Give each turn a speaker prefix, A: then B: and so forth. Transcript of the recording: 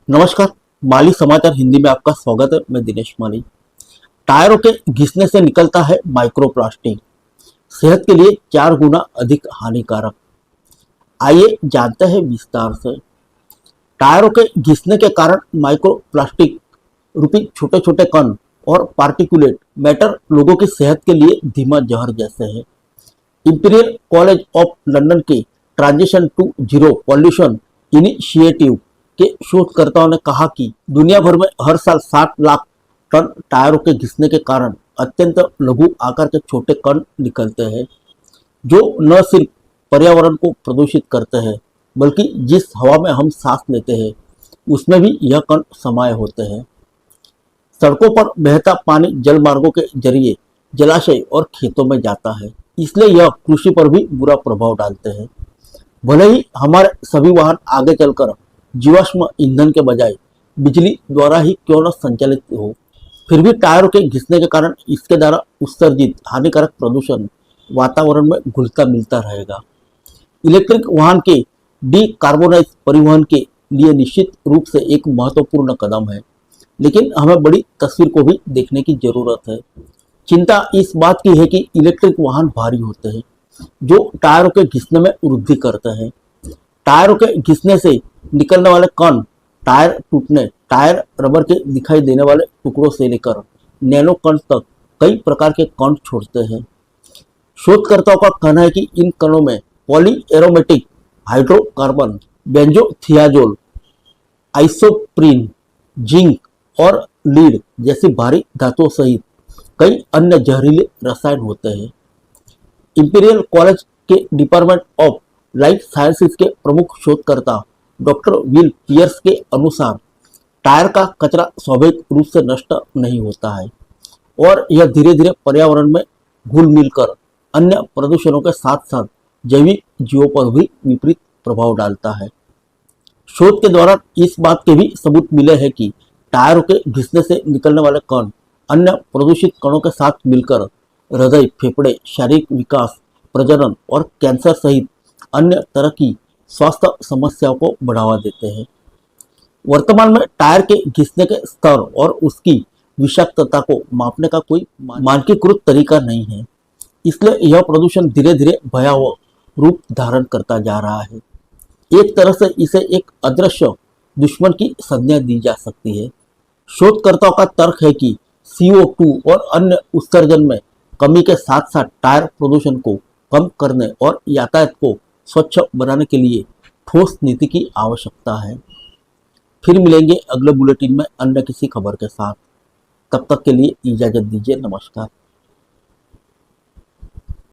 A: नमस्कार। माली समाचार हिंदी में आपका स्वागत है। मैं दिनेश माली। टायरों के घिसने से निकलता है माइक्रोप्लास्टिक, सेहत के लिए 4 गुना अधिक हानिकारक। आइए जानते हैं विस्तार से। टायरों के घिसने के कारण माइक्रोप्लास्टिक रूपी छोटे छोटे कण और पार्टिकुलेट मैटर लोगों की सेहत के लिए धीमा जहर जैसे हैं। इंपीरियल कॉलेज ऑफ लंदन के transition to zero pollution initiative के शोधकर्ताओं ने कहा कि दुनिया भर में हर साल 60 लाख टन टायरों के घिसने के कारण अत्यंत लघु आकार के छोटे कण निकलते हैं, जो न सिर्फ पर्यावरण को प्रदूषित करते हैं बल्कि जिस हवा में हम सांस लेते हैं उसमें भी यह कण समाये होते हैं। सड़कों पर बहता पानी जल मार्गों के जरिए जलाशय और खेतों में जाता है, इसलिए यह कृषि पर भी बुरा प्रभाव डालते हैं। भले ही हमारे सभी वाहन आगे चलकर जीवाश्म ईंधन के बजाय बिजली द्वारा ही क्यों न संचालित हो, फिर भी टायरों के घिसने के कारण इसके द्वारा उत्सर्जित हानिकारक प्रदूषण वातावरण में घुलता मिलता रहेगा। इलेक्ट्रिक वाहन के डीकार्बोनाइज परिवहन के लिए निश्चित रूप से एक महत्वपूर्ण कदम है, लेकिन हमें बड़ी तस्वीर को भी देखने की जरूरत है। चिंता इस बात की है कि इलेक्ट्रिक वाहन भारी होते हैं, जो टायरों के घिसने में वृद्धि करते हैं। टायरों के घिसने से निकलने वाले कण टायर टूटने, टायर रबर के दिखाई देने वाले टुकड़ों से लेकर नैनो कण तक कई प्रकार के कण छोड़ते हैं। शोधकर्ताओं का कहना है कि इन कणों में poly aromatic hydrocarbon, benzothiazole, isoprene, zinc और लीड जैसी भारी धातुओं सहित कई अन्य जहरीले रसायन होते हैं। इंपीरियल कॉलेज के डिपार्टमेंट ऑफ लाइफ साइंसेज के प्रमुख शोधकर्ता डॉक्टर विल पियर्स के अनुसार टायर का कचरा स्वाभाविक रूप से नष्ट नहीं होता है और यह धीरे धीरे पर्यावरण में घुल मिलकर अन्य प्रदूषणों के साथ साथ जैविक जीवों पर भी विपरीत प्रभाव डालता है। शोध के दौरान इस बात के भी सबूत मिले हैं कि टायरों के घिसने से निकलने वाले कण अन्य प्रदूषित कणों के साथ मिलकर हृदय, फेफड़े, शारीरिक विकास, प्रजनन और कैंसर सहित अन्य तरह की स्वास्थ्य समस्याओं को बढ़ावा देते हैं। वर्तमान में टायर के घिसने के स्तर और उसकी विषाक्तता को मापने का कोई मानकीकृत तरीका नहीं है, इसलिए यह प्रदूषण धीरे धीरे भयावह रूप धारण करता जा रहा है। एक तरह से इसे एक अदृश्य दुश्मन की संज्ञा दी जा सकती है। शोधकर्ताओं का तर्क है कि CO2 और अन्य उत्सर्जन में कमी के साथ साथ टायर प्रदूषण को कम करने और यातायात को स्वच्छ बनाने के लिए ठोस नीति की आवश्यकता है। फिर मिलेंगे अगले बुलेटिन में अन्य किसी खबर के साथ। तब तक के लिए इजाजत दीजिए। नमस्कार।